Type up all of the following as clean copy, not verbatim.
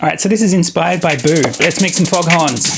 All right, so this is Inspired by Bou. Let's make some foghorns.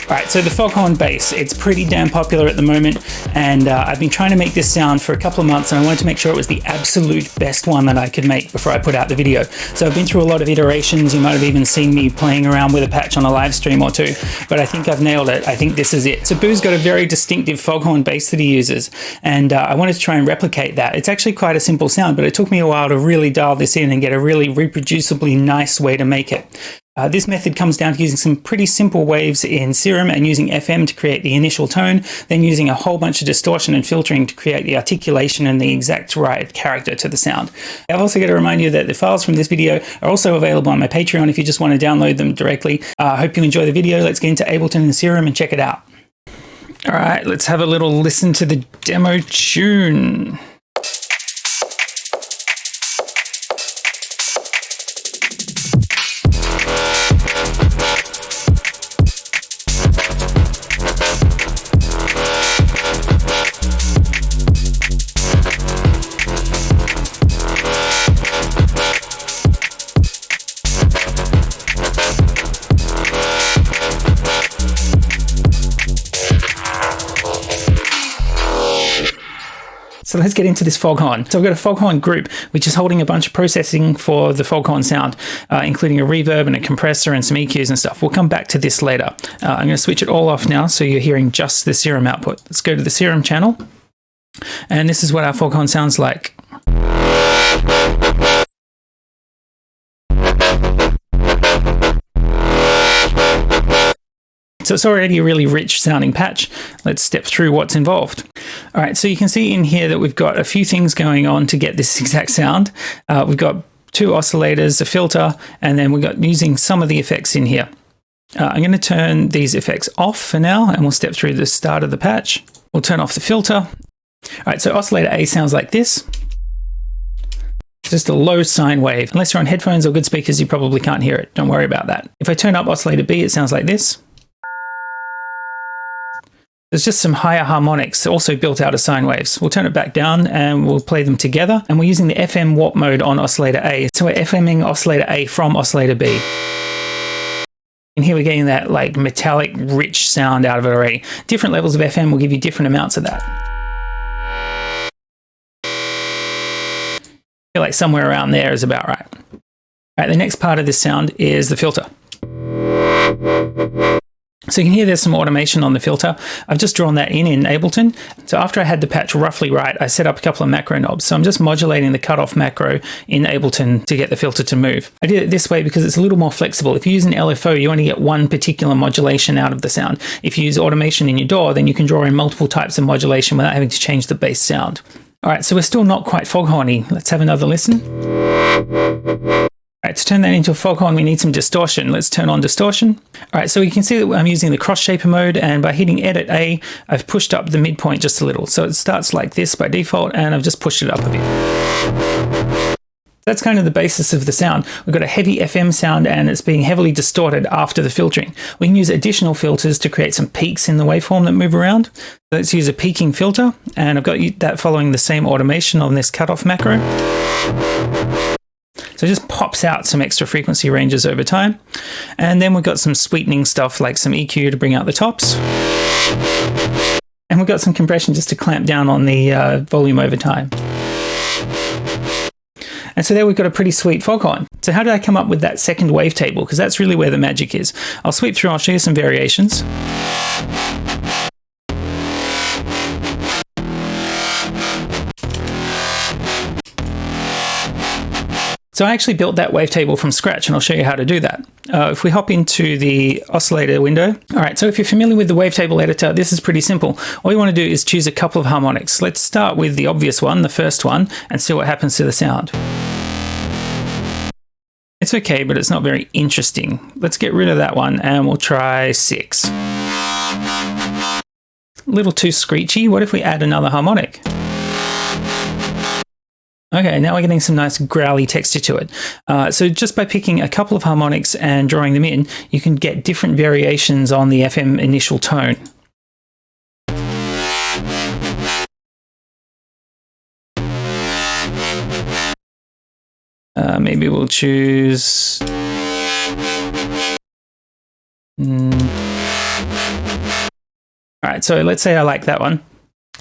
Alright, so the Foghorn Bass, it's pretty damn popular at the moment, and I've been trying to make this sound for a couple of months, and I wanted to make sure it was the absolute best one that I could make before I put out the video. So I've been through a lot of iterations. You might have even seen me playing around with a patch on a live stream or two, but I think I've nailed it. I think this is it. So Bou's got a very distinctive Foghorn Bass that he uses, and I wanted to try and replicate that. It's actually quite a simple sound, but it took me a while to really dial this in and get a really reproducibly nice way to make it. This method comes down to using some pretty simple waves in Serum and using FM to create the initial tone, then using a whole bunch of distortion and filtering to create the articulation and the exact right character to the sound. I've also got to remind you that the files from this video are also available on my Patreon if you just want to download them directly. I hope you enjoy the video. Let's get into Ableton and Serum and check it out. All right, let's have a little listen to the demo tune. So let's get into this foghorn. So I've got a foghorn group, which is holding a bunch of processing for the foghorn sound, including a reverb and a compressor and some EQs and stuff. We'll come back to this later. I'm going to switch it all off now, so you're hearing just the Serum output. Let's go to the Serum channel. And this is what our foghorn sounds like. So it's already a really rich sounding patch. Let's step through what's involved. All right, so you can see in here that we've got a few things going on to get this exact sound. We've got two oscillators, a filter, and then we've got using some of the effects in here. I'm going to turn these effects off for now, and we'll step through the start of the patch. We'll turn off the filter. All right, so oscillator A sounds like this. Just a low sine wave. Unless you're on headphones or good speakers, you probably can't hear it. Don't worry about that. If I turn up oscillator B, it sounds like this. There's just some higher harmonics also built out of sine waves. We'll turn it back down and we'll play them together. And we're using the FM warp mode on oscillator A. So we're FMing oscillator A from oscillator B. And here we're getting that like metallic, rich sound out of it already. Different levels of FM will give you different amounts of that. I feel like somewhere around there is about right. All right, the next part of this sound is the filter. So you can hear there's some automation on the filter. I've just drawn that in Ableton. So after I had the patch roughly right, I set up a couple of macro knobs. So I'm just modulating the cutoff macro in Ableton to get the filter to move. I did it this way because it's a little more flexible. If you use an LFO, you only get one particular modulation out of the sound. If you use automation in your DAW, then you can draw in multiple types of modulation without having to change the bass sound. All right, so we're still not quite foghorny. Let's have another listen. All right, to turn that into a foghorn, we need some distortion. Let's turn on distortion. All right, so you can see that I'm using the cross shaper mode, and by hitting edit A, I've pushed up the midpoint just a little. So it starts like this by default, and I've just pushed it up a bit. That's kind of the basis of the sound. We've got a heavy FM sound, and it's being heavily distorted after the filtering. We can use additional filters to create some peaks in the waveform that move around. Let's use a peaking filter, and I've got that following the same automation on this cutoff macro. So it just pops out some extra frequency ranges over time. And then we've got some sweetening stuff like some EQ to bring out the tops. And we've got some compression just to clamp down on the volume over time. And so there we've got a pretty sweet foghorn. So how did I come up with that second wavetable? Because that's really where the magic is. I'll sweep through, I'll show you some variations. So I actually built that wavetable from scratch, and I'll show you how to do that. If we hop into the oscillator window. All right, so if you're familiar with the wavetable editor, this is pretty simple. All you want to do is choose a couple of harmonics. Let's start with the obvious one, the first one, and see what happens to the sound. It's okay, but it's not very interesting. Let's get rid of that one, and we'll try 6. A little too screechy. What if we add another harmonic? Okay, now we're getting some nice growly texture to it. So just by picking a couple of harmonics and drawing them in, you can get different variations on the FM initial tone. Maybe we'll choose... All right, so let's say I like that one.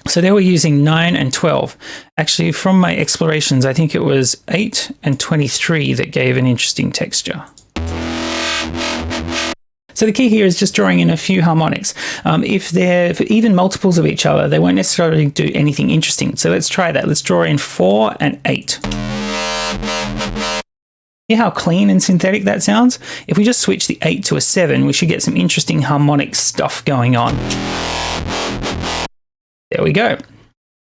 So there we're using 9 and 12. Actually, from my explorations, I think it was 8 and 23 that gave an interesting texture. So the key here is just drawing in a few harmonics. If they're even multiples of each other, they won't necessarily do anything interesting. So let's try that. Let's draw in 4 and 8. Hear how clean and synthetic that sounds? If we just switch the 8 to a 7, we should get some interesting harmonic stuff going on. There we go.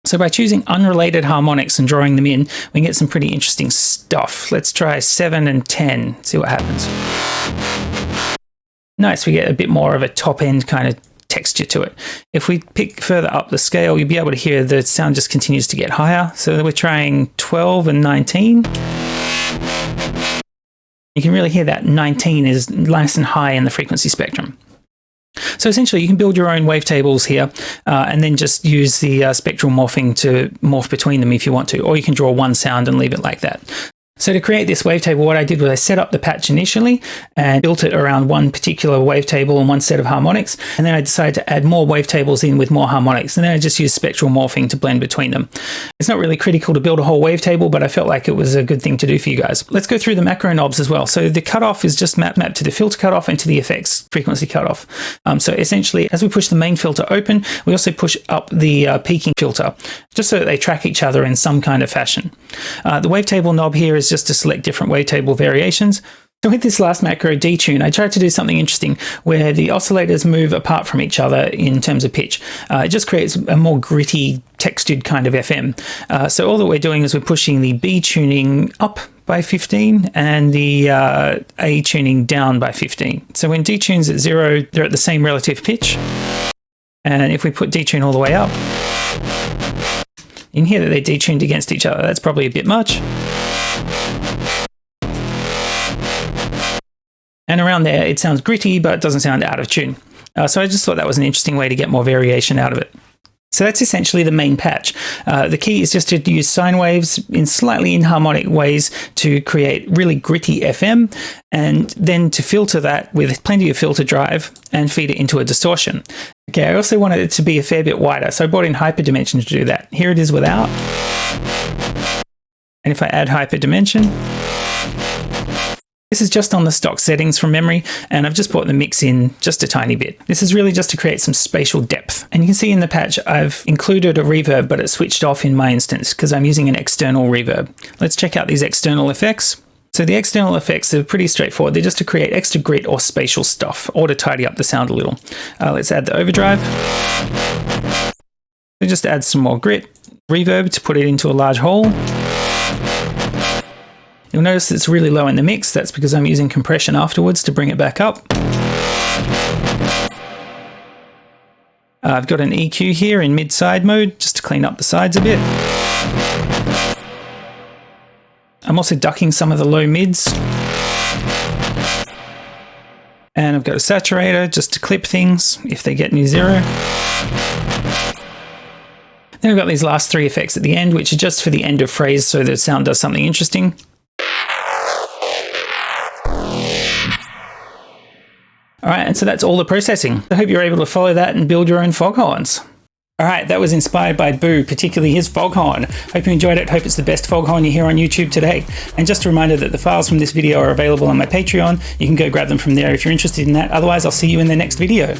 So by choosing unrelated harmonics and drawing them in, we can get some pretty interesting stuff. Let's try 7 and 10, see what happens. Nice, we get a bit more of a top end kind of texture to it. If we pick further up the scale, you'll be able to hear the sound just continues to get higher. So we're trying 12 and 19. You can really hear that 19 is nice and high in the frequency spectrum. So essentially you can build your own wavetables here and then just use the spectral morphing to morph between them if you want to, or you can draw one sound and leave it like that. So to create this wavetable, what I did was I set up the patch initially and built it around one particular wavetable and one set of harmonics. And then I decided to add more wavetables in with more harmonics. And then I just used spectral morphing to blend between them. It's not really critical to build a whole wavetable, but I felt like it was a good thing to do for you guys. Let's go through the macro knobs as well. So the cutoff is just mapped to the filter cutoff and to the effects frequency cutoff. So essentially, as we push the main filter open, we also push up the peaking filter, just so that they track each other in some kind of fashion. The wavetable knob here is just to select different wavetable variations. So with this last macro, detune, I tried to do something interesting where the oscillators move apart from each other in terms of pitch. It just creates a more gritty, textured kind of FM. So all that we're doing is we're pushing the B tuning up by 15 and the A tuning down by 15. So when detune's at 0, they're at the same relative pitch. And if we put detune all the way up, you can hear that they're detuned against each other. That's probably a bit much. And around there, it sounds gritty, but it doesn't sound out of tune. So I just thought that was an interesting way to get more variation out of it. So that's essentially the main patch. The key is just to use sine waves in slightly inharmonic ways to create really gritty FM, and then to filter that with plenty of filter drive and feed it into a distortion. Okay, I also wanted it to be a fair bit wider, so I brought in hyperdimension to do that. Here it is without. And if I add hyperdimension, this is just on the stock settings from memory, and I've just brought the mix in just a tiny bit. This is really just to create some spatial depth. And you can see in the patch, I've included a reverb, but it's switched off in my instance because I'm using an external reverb. Let's check out these external effects. So the external effects are pretty straightforward. They're just to create extra grit or spatial stuff, or to tidy up the sound a little. Let's add the overdrive. We just add some more grit, reverb to put it into a large hole. You'll notice it's really low in the mix. That's because I'm using compression afterwards to bring it back up. I've got an EQ here in mid-side mode, just to clean up the sides a bit. I'm also ducking some of the low mids. And I've got a saturator just to clip things if they get near 0. Then we've got these last 3 effects at the end, which are just for the end of phrase so the sound does something interesting. All right, and so that's all the processing. I hope you're able to follow that and build your own foghorns. All right, that was Inspired by Bou, particularly his foghorn. Hope you enjoyed it. Hope it's the best foghorn you hear on YouTube today. And just a reminder that the files from this video are available on my Patreon. You can go grab them from there if you're interested in that. Otherwise, I'll see you in the next video.